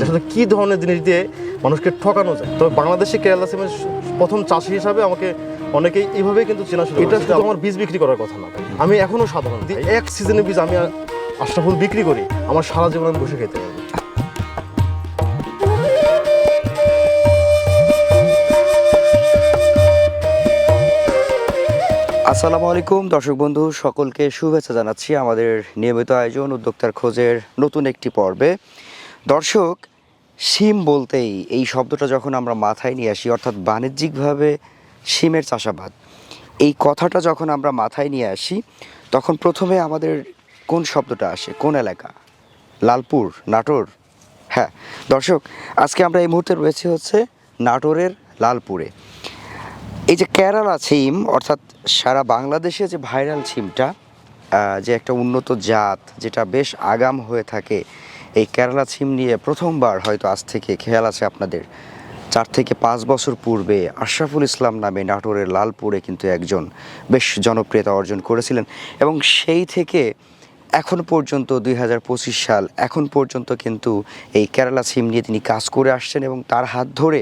আসলে কি ধরনের জিনিস দিয়ে মানুষকে ঠকানো যায়। তবে বাংলাদেশে কেরালা সিমের প্রথম চাষি হিসাবে আমাকে অনেকেই এইভাবেই কিন্তু চেনা শুরু। এটা শুধু আমার বীজ বিক্রি করার কথা না, আমি এখনো সাধারণ এক সিজনের বীজ আমি আশরাফুল বিক্রি করি, আমার সারা জীবন আমি বসে খেতে পারবো। আসসালামু আলাইকুম দর্শক বন্ধু, সকলকে শুভেচ্ছা জানাচ্ছি আমাদের নিয়মিত আয়োজন উদ্যোক্তার খোঁজের নতুন একটি পর্বে। দর্শক, শিম বলতেই এই শব্দটা যখন আমরা মাথায় নিয়ে আসি, অর্থাৎ বাণিজ্যিকভাবে শিমের চাষাবাদ, এই কথাটা যখন আমরা মাথায় নিয়ে আসি, তখন প্রথমে আমাদের কোন শব্দটা আসে? কোন এলাকা? লালপুর, নাটোর? হ্যাঁ দর্শক, আজকে আমরা এই মুহূর্তে রয়েছে হচ্ছে নাটোরের লালপুরে। এই যে কেরালা সিম, অর্থাৎ সারা বাংলাদেশে যে ভাইরাল সিমটা, যে একটা উন্নত জাত যেটা বেশ আগাম হয়ে থাকে, এই কেরালা সিম নিয়ে প্রথমবার হয়তো আজ থেকে খেয়াল আছে আপনাদের 4 থেকে 5 বছর পূর্বে আশরাফুল ইসলাম নামে নাটোরের লালপুরে কিন্তু একজন বেশ জনপ্রিয়তা অর্জন করেছিলেন, এবং সেই থেকে এখন পর্যন্ত 2025 সাল এখন পর্যন্ত কিন্তু এই কেরালা সিম নিয়ে তিনি কাজ করে আসছেন, এবং তার হাত ধরে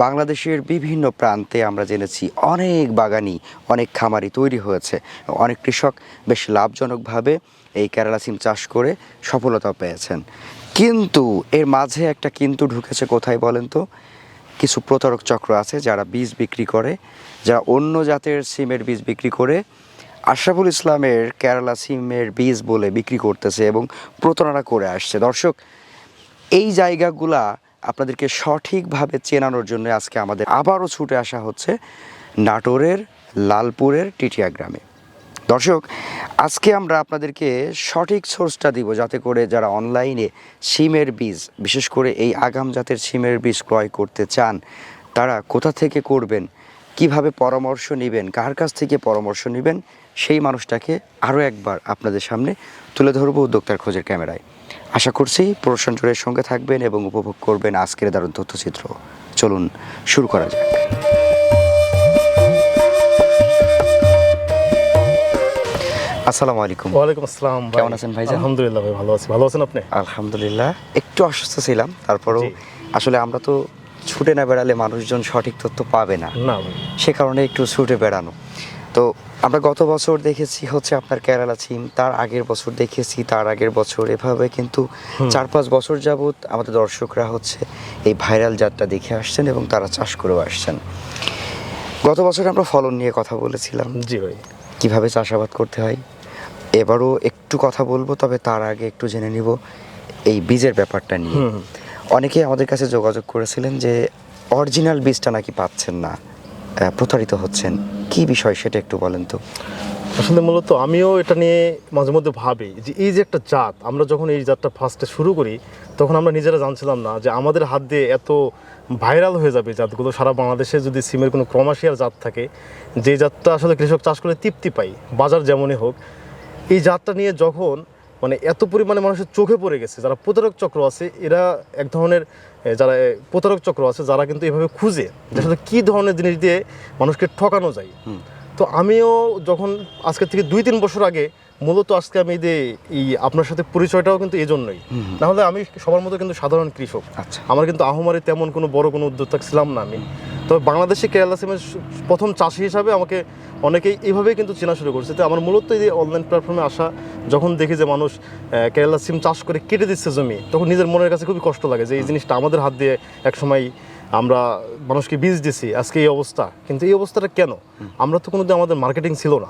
বাংলাদেশের বিভিন্ন প্রান্তে আমরা জেনেছি অনেক বাগানি, অনেক খামারি তৈরি হয়েছে। অনেক কৃষক বেশ লাভজনকভাবে এই কেরালা সিম চাষ করে সফলতা পেয়েছেন। কিন্তু এর মাঝে একটা কিন্তু ঢুকেছে কোথায় বলেন তো? কিছু প্রতারক চক্র আছে যারা বীজ বিক্রি করে, যারা অন্য জাতের সিমের বীজ বিক্রি করে আশরাফুল ইসলামের কেরালা সিমের বীজ বলে বিক্রি করতেছে এবং প্রতারণা করে আসছে। দর্শক, এই জায়গাগুলা আপনাদেরকে সঠিকভাবে চেনানোর জন্য আজকে আমাদের আবারও ছুটে আসা হচ্ছে নাটোরের লালপুরের টিটিয়া গ্রামে। দর্শক, আজকে আমরা আপনাদেরকে সঠিক সোর্সটা দিব, যাতে করে যারা অনলাইনে সিমের বীজ, বিশেষ করে এই আগাম জাতের সিমের বীজ ক্রয় করতে চান, তারা কোথা থেকে করবেন, কিভাবে পরামর্শ নেবেন, কার কাছ থেকে পরামর্শ নেবেন, সেই মানুষটাকে আরও একবার আপনাদের সামনে তুলে ধরবো উদ্যোক্তার খোঁজের ক্যামেরায়। আশা করছি প্রশাসনের সঙ্গে থাকবেন এবং উপভোগ করবেন আজকের দারুণ তথ্যচিত্র। চলুন শুরু করা যাক। আসসালামু আলাইকুম। ওয়ালাইকুম আসসালাম। কেমন আছেন ভাইজান? আলহামদুলিল্লাহ ভাই, ভালো আছি। ভালো আছেন আপনি? আলহামদুলিল্লাহ, একটু অসুস্থ ছিলাম, তারপরেও আসলে আমরা তো ছুটে না বেড়ালে মানুষজন সঠিক তথ্য পাবে না, সে কারণে একটু ছুটে বেড়ানো। তো আমরা গত বছর দেখেছি হচ্ছে আপনার কেরালা সিম, তার আগের বছর দেখেছি, তার আগের বছর, এভাবে কিন্তু 4-5 বছর যাবত আমাদের দর্শকরা হচ্ছে এই ভাইরাল জাতটা দেখে আসছেন এবং তারা চাষ করেও আসছেন। গত বছর আমরা ফলন নিয়ে কথা বলেছিলাম, জি ভাই, কীভাবে চাষাবাদ করতে হয়। এবারও একটু কথা বলবো, তবে তার আগে একটু জেনে নিব এই বীজের ব্যাপারটা নিয়ে। অনেকে আমাদের কাছে যোগাযোগ করেছিলেন যে অরিজিনাল বীজটা নাকি পাচ্ছেন না, প্রতারিত হচ্ছেন। কি বিষয় সেটা একটু বলেন তো। আসলে মূলত আমিও এটা নিয়ে মাঝে মধ্যে ভাবি যে এই যে একটা জাত, আমরা যখন এই জাতটা ফার্স্টে শুরু করি, তখন আমরা নিজেরা জানছিলাম না যে আমাদের হাত দিয়ে এত ভাইরাল হয়ে যাবে জাতগুলো। সারা বাংলাদেশে যদি সিমের কোনো কমার্শিয়াল জাত থাকে, যে জাতটা আসলে কৃষক চাষ করে তৃপ্তি পাই, বাজার যেমনই হোক, এই জাতটা নিয়ে যখন মানে এত পরিমাণে মানুষের চোখে পড়ে গেছে, যারা প্রতারক চক্র আছে, এরা এক ধরনের যারা প্রতারক চক্র আছে, যারা কিন্তু এভাবে খুঁজে আসলে কী ধরনের জিনিস দিয়ে মানুষকে ঠকানো যায়। তো আমিও যখন আজকে থেকে 2-3 বছর আগে, মূলত আজকে আমি এই আপনার সাথে পরিচয়টাও কিন্তু এই জন্যই, নাহলে আমি সবার মতো কিন্তু সাধারণ কৃষক। আচ্ছা, আমার কিন্তু আহমারি তেমন কোনো বড় কোনো উদ্যোক্তা ছিলাম না আমি। তবে বাংলাদেশে কেরালা সিমের প্রথম চাষি হিসাবে আমাকে অনেকেই এইভাবেই কিন্তু চেনা শুরু করছে। তো আমার মূলত এই যে অনলাইন প্ল্যাটফর্মে আসা, যখন দেখি যে মানুষ কেরালা সিম চাষ করে কেটে দিচ্ছে জমি, তখন নিজের মনের কাছে খুবই কষ্ট লাগে যে এই জিনিসটা আমাদের হাত দিয়ে একসময় আমরা মানুষকে বীজ দিছি, আজকে এই অবস্থা। কিন্তু এই অবস্থাটা কেন? আমরা তো কোনোদিন, আমাদের মার্কেটিং ছিল না,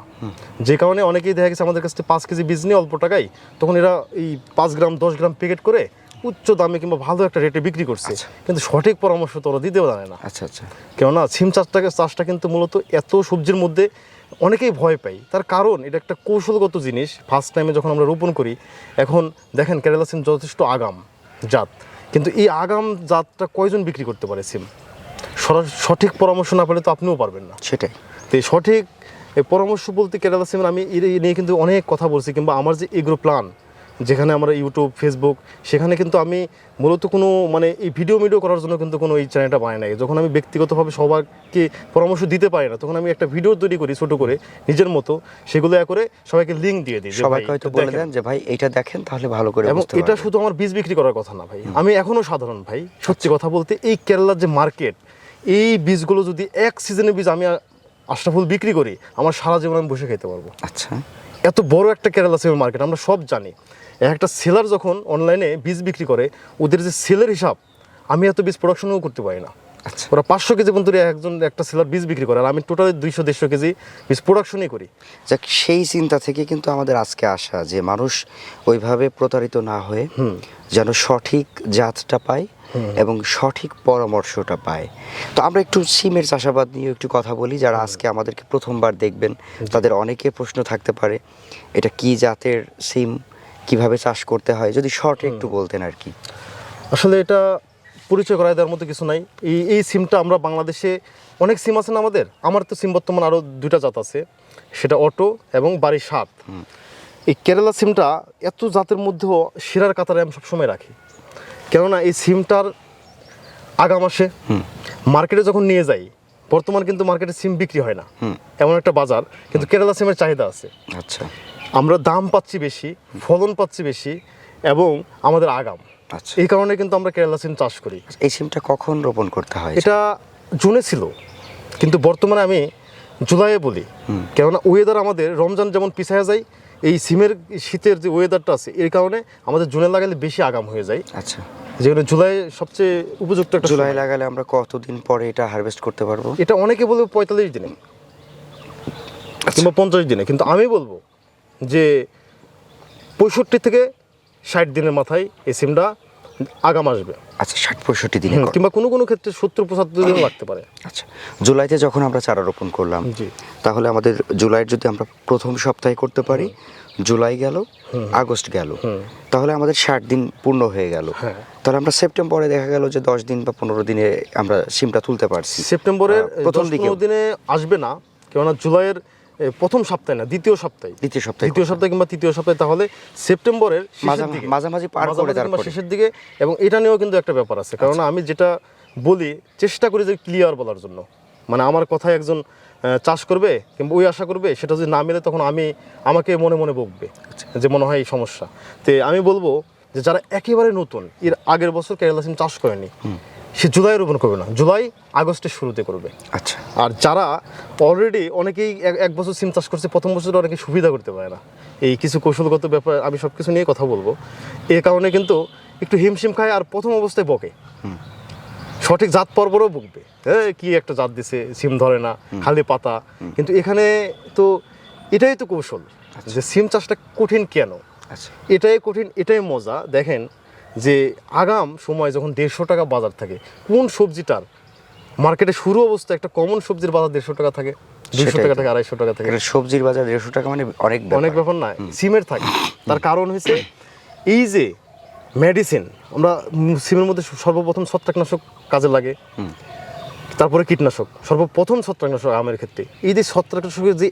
যে কারণে অনেকেই দেখা গেছে আমাদের কাছ থেকে 5 কেজি বীজ নিয়ে অল্প টাকায়, তখন এরা এই 5 গ্রাম 10 গ্রাম প্যাকেট করে উচ্চ দামে কিংবা ভালো একটা রেটে বিক্রি করছে। কিন্তু সঠিক পরামর্শ তো ওরা দিতেও জানে না। আচ্ছা আচ্ছা। কেননা সিম চাষটা কিন্তু মূলত এত সবজির মধ্যে অনেকেই ভয় পাই, তার কারণ এটা একটা কৌশলগত জিনিস। ফার্স্ট টাইমে যখন আমরা রোপণ করি, এখন দেখেন কেরালা সিম যথেষ্ট আগাম জাত, কিন্তু এই আগাম জাতটা কয়জন বিক্রি করতে পারে সিম? সঠিক পরামর্শ না পেলে তো আপনিও পারবেন না। সেটাই তো এই সঠিক পরামর্শ বলতে কেরালা সিমের আমি এই নিয়ে কিন্তু অনেক কথা বলছি, কিংবা আমার যে এগ্রো প্ল্যান যেখানে আমরা ইউটিউব ফেসবুক, সেখানে কিন্তু আমি মূলত কোনো মানে এই ভিডিও করার জন্য কিন্তু কোনো এই চ্যানেলটা বানাই নাই। যখন আমি ব্যক্তিগতভাবে সবাইকে পরামর্শ দিতে পারি না, তখন আমি একটা ভিডিও তৈরি করি ছোটো করে নিজের মতো, সেগুলো করে সবাইকে লিঙ্ক দিয়ে দিই, সবাইকে হয়তো বলে দেন যে ভাই এটা দেখেন তাহলে ভালো করে এবং বুঝতে এটা পারবেন। শুধু আমার বীজ বিক্রি করার কথা না ভাই, আমি এখনও সাধারণ ভাই, সত্যি কথা বলতে এই কেরালার যে মার্কেট, এই বীজগুলো যদি এক সিজনের বীজ আমি আশরাফুল বিক্রি করি, আমার সারা জীবন আমি বসে খেতে পারবো। আচ্ছা, এত বড় একটা কেরালা সিমের মার্কেট, আমরা সব জানি। একটা সেলার যখন অনলাইনে বীজ বিক্রি করে, ওদের যে সেলের হিসাব আমি এত বীজ প্রোডাকশনও করতে পারি না। আচ্ছা, ওরা 500 কেজি পর্যন্ত একটা সেলার বীজ বিক্রি করে, আর আমি টোটাল 200-150 কেজি বীজ প্রোডাকশনই করি। যাক, সেই চিন্তা থেকে কিন্তু আমাদের আজকে আসা যে মানুষ ওইভাবে প্রতারিত না হয়ে যেন সঠিক জাতটা পায় এবং সঠিক পরামর্শটা পায়। তো আমরা একটু সিমের চাষাবাদ নিয়ে একটু কথা বলি। যারা আজকে আমাদেরকে প্রথমবার দেখবেন তাদের অনেকের প্রশ্ন থাকতে পারে, এটা কি জাতের সিম, কিভাবে চাষ করতে হয়, যদি শর্টে একটু বলতেন আর কি। আসলে এটা পরিচয় করায় দেওয়ার মতো কিছু নাই। এই সিমটা আমরা বাংলাদেশে অনেক সিম আছে না আমাদের, আমার তো সিম বর্তমান আরও 2টা জাত আছে, সেটা অটো এবং বাড়ি 7। এই কেরালা সিমটা এত জাতের মধ্যেও সেরার কাতারে আমি সবসময় রাখি, কেননা এই সিমটার আগাম আসে। মার্কেটে যখন নিয়ে যাই, বর্তমান কিন্তু মার্কেটে সিম বিক্রি হয় না, এমন একটা বাজার, কিন্তু কেরালা সিমের চাহিদা আছে। আচ্ছা, আমরা দাম পাচ্ছি বেশি, ফলন পাচ্ছি বেশি, এবং আমাদের আগাম। আচ্ছা, এই কারণে কিন্তু আমরা কেরালা সিম চাষ করি। এই সিমটা কখন রোপণ করতে হয়? এটা জুনে ছিল, কিন্তু বর্তমানে আমি জুলাইয়ে বলি, কেননা ওয়েদার আমাদের রমজান যেমন পিছায়া যায়, এই সিমের শীতের যে ওয়েদারটা আছে এর কারণে আমাদের জুনে লাগালে বেশি আগাম হয়ে যায়। আচ্ছা, যেখানে জুলাই সবচেয়ে উপযুক্ত একটা জুলাই সময়। লাগালে আমরা কতদিন পরে এটা হারভেস্ট করতে পারবো? এটা অনেকে বলবে 45 দিনে কিংবা 50 দিনে, কিন্তু আমি বলবো যে 65 থেকে 60 দিনের মাথায় এই সিমটা আগাম আসবে। আচ্ছা, 60-65 দিনে করো। কিংবা কোনো কোনো ক্ষেত্রে 70-75 দিনও লাগতে পারে। আচ্ছা, জুলাইতে যখন আমরা চারা রোপণ করলাম, জি, তাহলে আমাদের জুলাইয়ের যদি আমরা প্রথম সপ্তাহে করতে পারি, জুলাই গেল, আগস্ট গেল, তাহলে আমাদের 60 দিন পূর্ণ হয়ে গেল। হ্যাঁ। তাহলে আমরা সেপ্টেম্বরে দেখা গেল যে 10 দিন বা 15 দিনে আমরা সিমটা তুলতে পারছি। সেপ্টেম্বরের প্রথম 10-15 দিনে আসবে না, কেননা জুলাইয়ের প্রথম সপ্তাহে না, দ্বিতীয় সপ্তাহে কিংবা তৃতীয় সপ্তাহে, তাহলে সেপ্টেম্বরের শেষের দিকে, মাঝামাঝি পার করে তারপরে শেষের দিকে। এবং এটা নিয়েও কিন্তু একটা ব্যাপার আছে, কারণ আমি যেটা বলি চেষ্টা করি যে ক্লিয়ার বলার জন্য, মানে আমার কথায় একজন চাষ করবে কিংবা ওই আশা করবে, সেটা যদি না মেলে তখন আমাকে মনে মনে বকবে যে মনে হয় এই সমস্যা। তো আমি বলবো যে যারা একেবারে নতুন, এর আগের বছর কেরালা সিম চাষ করেনি, সে জুলাই রোপণ করবে না, জুলাই আগস্টের শুরুতে করবে। আচ্ছা, আর যারা অলরেডি অনেকেই এক বছর সিম চাষ করছে, প্রথম বছর অনেকে সুবিধা করতে পারে না, এই কিছু কৌশলগত ব্যাপার আমি সব কিছু নিয়ে কথা বলবো। এ কারণে কিন্তু একটু হিমশিম খায়, আর প্রথম অবস্থায় বকে, সঠিক জাত পর্বরও বকবে, কি একটা জাত দিছে, সিম ধরে না, খালি পাতা। কিন্তু এখানে তো এটাই তো কৌশল, যে সিম চাষটা কঠিন কেন, আচ্ছা, এটাই কঠিন, এটাই মজা। দেখেন যে আগাম সময় যখন 150 টাকা বাজার থাকে, কোন সবজিটার মার্কেটে শুরু অবস্থা একটা কমন সবজির বাজার 150 টাকা থাকে, 200 টাকা থেকে 250 টাকা থাকে। এটা সবজির বাজার 150 টাকা মানে অনেক ব্যাপার না, সিমের থাকে। তার কারণ হয়েছে এই যে মেডিসিন, আমরা সিমের মধ্যে সর্বপ্রথম ছত্রাকনাশক কাজে লাগে, তারপরে কীটনাশক, সর্বপ্রথম ছত্রাকনাশক আমের ক্ষেত্রে। এই যে ছত্রাকনাশকের যে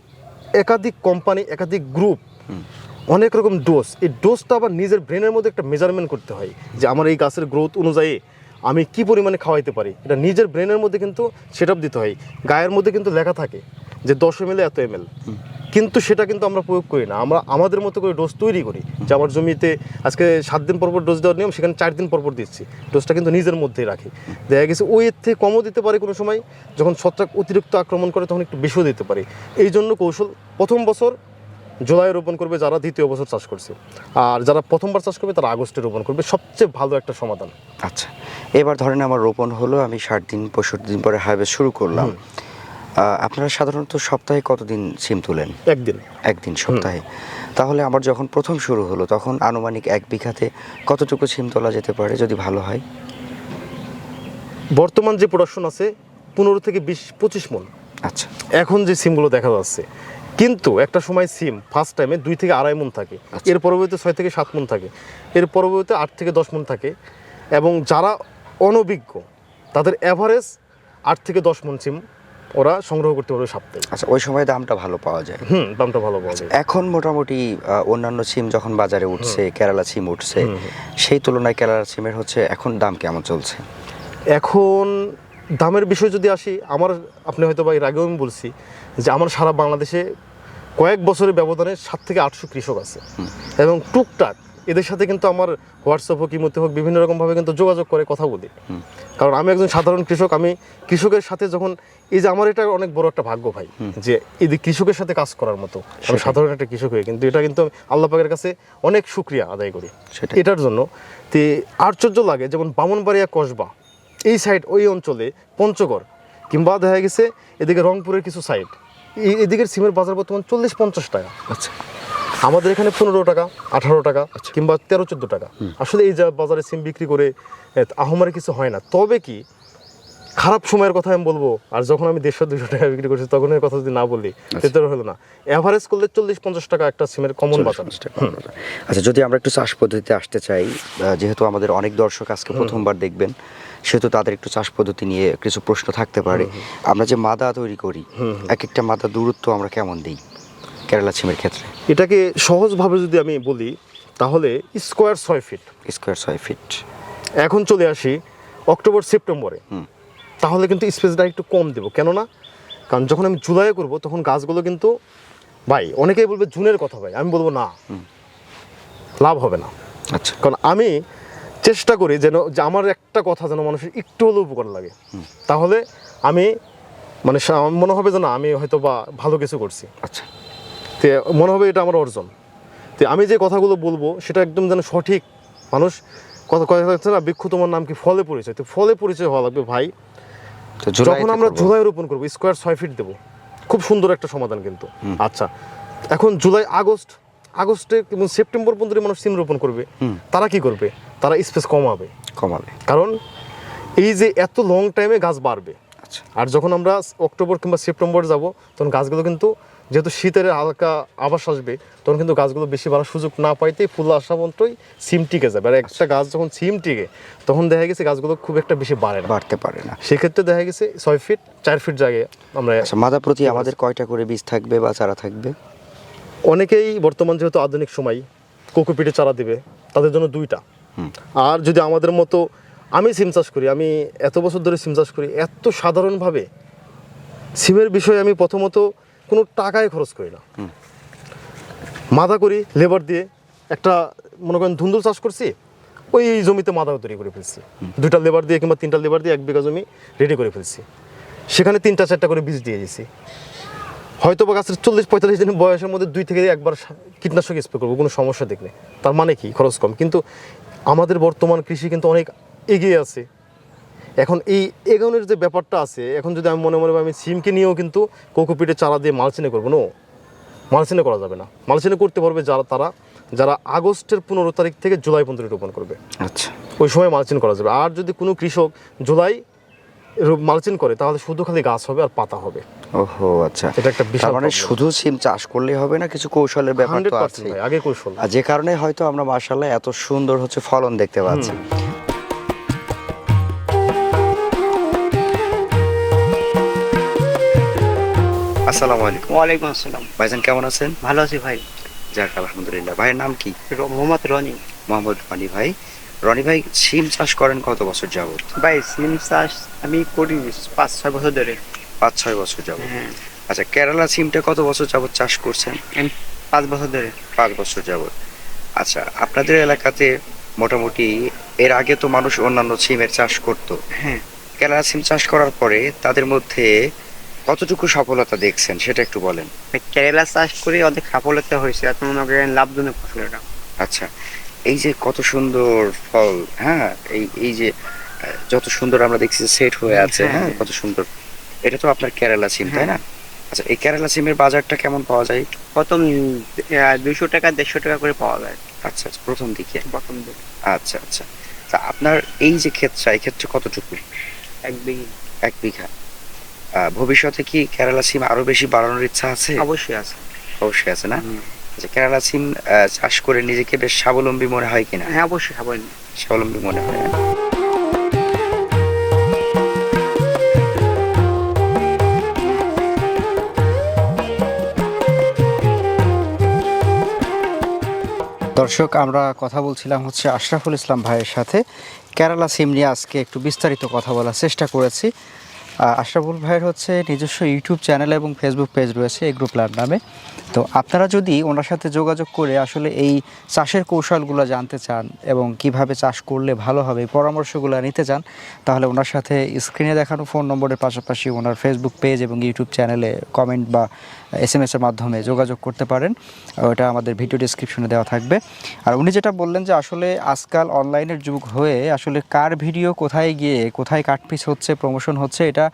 একাধিক কোম্পানি, একাধিক গ্রুপ, অনেক রকম ডোজ, এই ডোজটা আবার নিজের ব্রেনের মধ্যে একটা মেজারমেন্ট করতে হয়, যে আমার এই গাছের গ্রোথ অনুযায়ী আমি কি পরিমাণে খাওয়াইতে পারি, এটা নিজের ব্রেনের মধ্যে কিন্তু সেট আপ দিতে হয়। গায়ের মধ্যে কিন্তু লেখা থাকে যে 10 ml এত ml, কিন্তু সেটা কিন্তু আমরা প্রয়োগ করি না। আমরা আমাদের মতো করে ডোজ তৈরি করি, যে আমার জমিতে আজকে 7 দিন পরপর ডোজ দেওয়ার নিয়ম, সেখানে 4 দিন পরপর দিচ্ছি, ডোজটা কিন্তু নিজের মধ্যেই রাখি। দেখা গেছে ওই এর থেকে কমও দিতে পারি, কোনো সময় যখন ছত্রাক অতিরিক্ত আক্রমণ করে তখন একটু বেশিও দিতে পারি। এই জন্য কৌশল, প্রথম বছর জুলাই রোপণ করবে যারা দ্বিতীয় বছর চাষ করছে, আর যারা প্রথমবার চাষ করবে তারা আগস্টে রোপণ করবে, সবচেয়ে ভালো একটা সমাধান। আচ্ছা, এবার ধরেন আমার রোপণ হলো, আমি 60 দিন 65 দিন পরে হারভেস্ট শুরু করলাম। আপনারা সাধারণত সপ্তাহে কতদিন সিম তুলেন? একদিন সপ্তাহে। তাহলে আমার যখন প্রথম শুরু হলো তখন আনুমানিক 1 বিঘাতে কতটুকু সিম তোলা যেতে পারে যদি ভালো হয়? বর্তমান যে প্রোডাকশন আছে 15 থেকে 20-25 মণ। আচ্ছা, এখন যে সিমগুলো দেখা যাচ্ছে, কিন্তু একটা সময় সিম ফার্স্ট টাইমে 2 থেকে 2.5 মণ থাকে, এর পরবর্তীতে 6 থেকে 7 মণ থাকে, এর পরবর্তীতে 8 থেকে 10 মণ থাকে, এবং যারা অনভিজ্ঞ তাদের অ্যাভারেজ 8 থেকে 10 মণ সিম ওরা সংগ্রহ করতে পারবে সাপ্তাহিক। আচ্ছা, ওই সময় দামটা ভালো পাওয়া যায়। দামটা ভালো পাওয়া যায়। এখন মোটামুটি অন্যান্য সিম যখন বাজারে উঠছে, কেরালা সিম উঠছে, সেই তুলনায় কেরালা সিমের হচ্ছে এখন দাম কেমন চলছে? এখন দামের বিষয় যদি আসি, আপনি হয়তো বা এর আগেও আমি বলছি যে আমার সারা বাংলাদেশে কয়েক বছরের ব্যবধানে 700 থেকে 800 কৃষক আছে, এবং টুকটাক এদের সাথে কিন্তু আমার হোয়াটসঅ্যাপ হোক, ইমোতে হোক, বিভিন্ন রকমভাবে কিন্তু যোগাযোগ করে কথা বলি। কারণ আমি একজন সাধারণ কৃষক, আমি কৃষকের সাথে যখন এই যে আমার এটা অনেক বড় একটা ভাগ্য ভাই, যে এই যে কৃষকের সাথে কাজ করার মতো আমি সাধারণ একটা কৃষক হয়ে, কিন্তু এটা কিন্তু আল্লাহ পাকের কাছে অনেক শুকরিয়া আদায় করি এটার জন্য। তো আশ্চর্য লাগে, যেমন বামনবাড়িয়া কসবা এই সাইড, ওই অঞ্চলে পঞ্চগড় কিংবা দেখা গেছে এদিকে রংপুরের কিছু সাইড, এদিকের সিমের বাজার বর্তমান 40-50 টাকা। আচ্ছা, আমাদের এখানে 15 টাকা, 18 টাকা, কিংবা 13-14 টাকা। আসলে এই যে বাজারে সিম বিক্রি করে আহমারে কিছু হয় না। তবে কি খারাপ সময়ের কথা আমি বলবো, আর যখন আমি 150-200 টাকা বিক্রি করছি তখন এর কথা যদি না বলি সেটা হলো না। এভারেজ করলে 40-50 টাকা একটা সিমের কমন বাজার। আচ্ছা, যদি আমরা একটু চাষ পদ্ধতিতে আসতে চাই, যেহেতু আমাদের অনেক দর্শক আজকে প্রথমবার দেখবেন, সেহেতু তাদের একটু চাষ পদ্ধতি নিয়ে কিছু প্রশ্ন থাকতে পারে। আমরা যে মাদা তৈরি করি, এক একটা মাদা দূরত্ব আমরা কেমন দিই কেরালা সিমের ক্ষেত্রে? এটাকে সহজভাবে যদি আমি বলি তাহলে স্কোয়ার 6 ফিট। Square 6 fit. এখন চলে আসি অক্টোবর সেপ্টেম্বরে, তাহলে কিন্তু স্পেসটা একটু কম দেবো। কেননা কারণ যখন আমি জুলাইয়ে করব তখন গাছগুলো কিন্তু ভাই, অনেকেই বলবে জুনের কথা ভাই, আমি বলবো না, লাভ হবে না। আচ্ছা, কারণ আমি চেষ্টা করি যেন যে আমার একটা কথা যেন মানুষের একটু হলেও উপকার লাগে, তাহলে আমি মানে মনে হবে যে না, আমি হয়তো বা ভালো কিছু করছি। আচ্ছা, তো মনে হবে এটা আমার অর্জন। তো আমি যে কথাগুলো বলবো সেটা একদম যেন সঠিক, মানুষ কথা হচ্ছে না, বৃক্ষ তোমার নাম কি, ফলে পরিচয়। তো ফলে পরিচয় হওয়া লাগবে ভাই। যখন আমরা জুলাই রোপণ করবো, স্কোয়ার 6 ফিট দেবো, খুব সুন্দর একটা সমাধান কিন্তু। আচ্ছা, এখন জুলাই, আগস্টে এবং সেপ্টেম্বর পর্যন্ত মানুষ সিম রোপণ করবে, তারা কি করবে? তারা স্পেস কমাবে। কারণ এই যে এত লং টাইমে গাছ বাড়বে। আচ্ছা, আর যখন আমরা অক্টোবর কিংবা সেপ্টেম্বর যাব, তখন গাছগুলো কিন্তু যেহেতু শীতের হালকা আবাস আসবে, তখন কিন্তু গাছগুলো বেশি বাড়ার সুযোগ না পাইতে ফুল আসা পর্যন্তই সিম টিকে যাবে। আর একটা গাছ যখন সিম টিকে, তখন দেখা গেছে গাছগুলো খুব একটা বেশি বাড়তে পারে না। সেক্ষেত্রে দেখা গেছে 6 ফিট 4 ফিট জায়গায় আমরা। মাদা প্রতি আমাদের কয়টা করে বীজ থাকবে বা চারা থাকবে? অনেকেই বর্তমান যেহেতু আধুনিক সময় কোকোপিটে চারা দেবে, তাদের জন্য 2টা। আর যদি আমাদের মতো, আমি সিম চাষ করি, আমি এত বছর ধরে সিম চাষ করি, এত সাধারণভাবে সিমের বিষয়ে আমি প্রথমত কোনো টাকায় খরচ করি না। মাদা করি লেবার দিয়ে, একটা মনে করেন ধুন্দুল চাষ করছি, ওই জমিতে মাদাও তৈরি করে ফেলছি, 2টা লেবার দিয়ে কিংবা 3টা লেবার দিয়ে 1 বিঘা জমি রেডি করে ফেলছি, সেখানে 3টা-4টা করে বীজ দিয়ে দিয়েছি। হয়তো বা গাছের 40-45 দিন বয়সের মধ্যে 2 থেকে 1বার কীটনাশক স্প্রে করবো, কোনো সমস্যা দেখলে। তার মানে কি, খরচ কম। কিন্তু আমাদের বর্তমান কৃষি কিন্তু অনেক এগিয়ে আছে। এখন এই এগোনোর যে ব্যাপারটা আছে, এখন যদি আমি মনে আমি সিমকে নিয়েও কিন্তু কোকোপিটে চারা দিয়ে মালচিনে করবো, মালচিনে করা যাবে না। মালচিনে করতে পারবে যারা আগস্টের 15 তারিখ থেকে জুলাই পর্যন্ত রোপণ করবে। আচ্ছা, ওই সময় মালচিন করা যাবে। আর যদি কোনো কৃষক জুলাই মালচিন করে, তাহলে শুধু খালি গাছ হবে আর পাতা হবে। ওহো, আচ্ছা, এটা একটা বিশাল, মানে শুধু সিম চাষ করলেই হবে না, কিছু কৌশলের ব্যাপার তো আছে। আগে কৌশল, আর যে কারণে হয়তো আমরা মাশাআল্লাহ এত সুন্দর হচ্ছে ফলন দেখতে পাচ্ছি। আসসালামু আলাইকুম। ওয়ালাইকুম আসসালাম। ভাইজান কেমন আছেন? ভালো আছি ভাই। যাক আলহামদুলিল্লাহ। ভাইয়ের নাম কি? মোহাম্মদ রনি। মোহাম্মদ রনি ভাই। রনি ভাই, সিম চাষ করেন কত বছর যাবত? ভাই সিম চাষ আমি করি 5-6 বছর ধরে। 5-6 বছর যাবত। হ্যাঁ। আচ্ছা, কেরালা সিমটা কত বছর যাবত চাষ করছেন? 5 বছর ধরে। 5 বছর যাবত। আচ্ছা, আপনাদের এলাকাতে মোটামুটি এর আগে তো মানুষ অন্যান্য সিমের চাষ করতো। হ্যাঁ। কেরালা সিম চাষ করার পরে তাদের মধ্যে কতটুকু সফলতা দেখছেন সেটা একটু বলেন। কেরালা চাষ করে অনেক সফলতা হয়েছে, এখন মনে করেন লাভজনক ফসল এটা। আচ্ছা, এই যে কত সুন্দর ফল, হ্যাঁ, এই যে যত সুন্দর আমরা দেখছি সেট হয়ে আছে, হ্যাঁ, কত সুন্দর। এটা তো আপনার কেরালা সিম, তাই না? আচ্ছা, এই কেরালা সিমের বাজারটা কেমন পাওয়া যায়? প্রথম 200 টাকা 150 টাকা করে পাওয়া যায়। আচ্ছা, প্রথম দিকে। আচ্ছা আচ্ছা, তা আপনার এই যে ক্ষেত্রে, এই ক্ষেত্রে কতটুকু? 1 বিঘা। ভবিষ্যতে কি কেরালা সিম আরো বেশি বাড়ানোর ইচ্ছা আছে? অবশ্যই আছে। অবশ্যই আছে না? আচ্ছা, কেরালা সিম চাষ করে নিজেকে বেশ স্বাবলম্বী মনে হয় কিনা? হ্যাঁ, অবশ্যই স্বাবলম্বী মনে হয়। দর্শক, আমরা কথা বলছিলাম হচ্ছে আশরাফুল ইসলাম ভাইয়ের সাথে। কেরালা সিম নিয়ে আজকে একটু বিস্তারিত কথা বলার চেষ্টা করেছি। আশরাফুল ভাইয়ের হচ্ছে নিজস্ব ইউটিউব চ্যানেল এবং ফেসবুক পেজ রয়েছে এগ্রো প্ল্যান নামে। তো আপনারা যদি ওনার সাথে যোগাযোগ করে আসলে এই চাষের কৌশলগুলো জানতে চান এবং কিভাবে চাষ করলে ভালো হবে এই পরামর্শগুলো নিতে চান, তাহলে ওনার সাথে স্ক্রিনে দেখানো ফোন নম্বরের পাশাপাশি ওনার ফেসবুক পেজ এবং ইউটিউব চ্যানেলে কমেন্ট বা SMS-এর মাধ্যমে যোগাযোগ করতে পারেন। ওটা আমাদের ভিডিও ডেসক্রিপশনে দেওয়া থাকবে। আর উনি যেটা বললেন যে আসলে আজকাল অনলাইনের যুগ হয়ে আসলে কার ভিডিও কোথায় গিয়ে কোথায় কাটপিস হচ্ছে, প্রমোশন হচ্ছে, এটা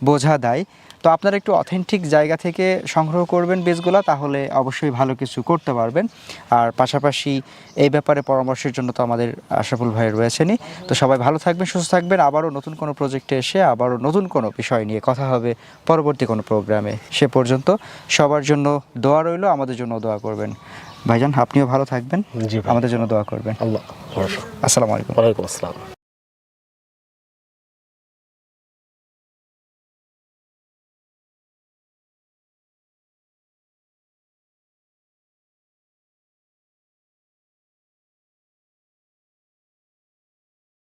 বোঝা দেয়। তো আপনারা একটু অথেন্টিক জায়গা থেকে সংগ্রহ করবেন বীজগুলো, তাহলে অবশ্যই ভালো কিছু করতে পারবেন। আর পাশাপাশি এই ব্যাপারে পরামর্শের জন্য তো আমাদের আশরাফুল ভাই রয়েছেনই। তো সবাই ভালো থাকবেন, সুস্থ থাকবেন। আবারও নতুন কোনো প্রজেক্টে এসে আবারও নতুন কোনো বিষয় নিয়ে কথা হবে পরবর্তী কোনো প্রোগ্রামে। সে পর্যন্ত সবার জন্য দোয়া রইল, আমাদের জন্য দোয়া করবেন। ভাইজান, আপনিও ভালো থাকবেন, জি ভাই। আমাদের জন্য দোয়া করবেন। আল্লাহ ভরসা। আসসালামু আলাইকুম। ওয়ালাইকুম আসসালাম।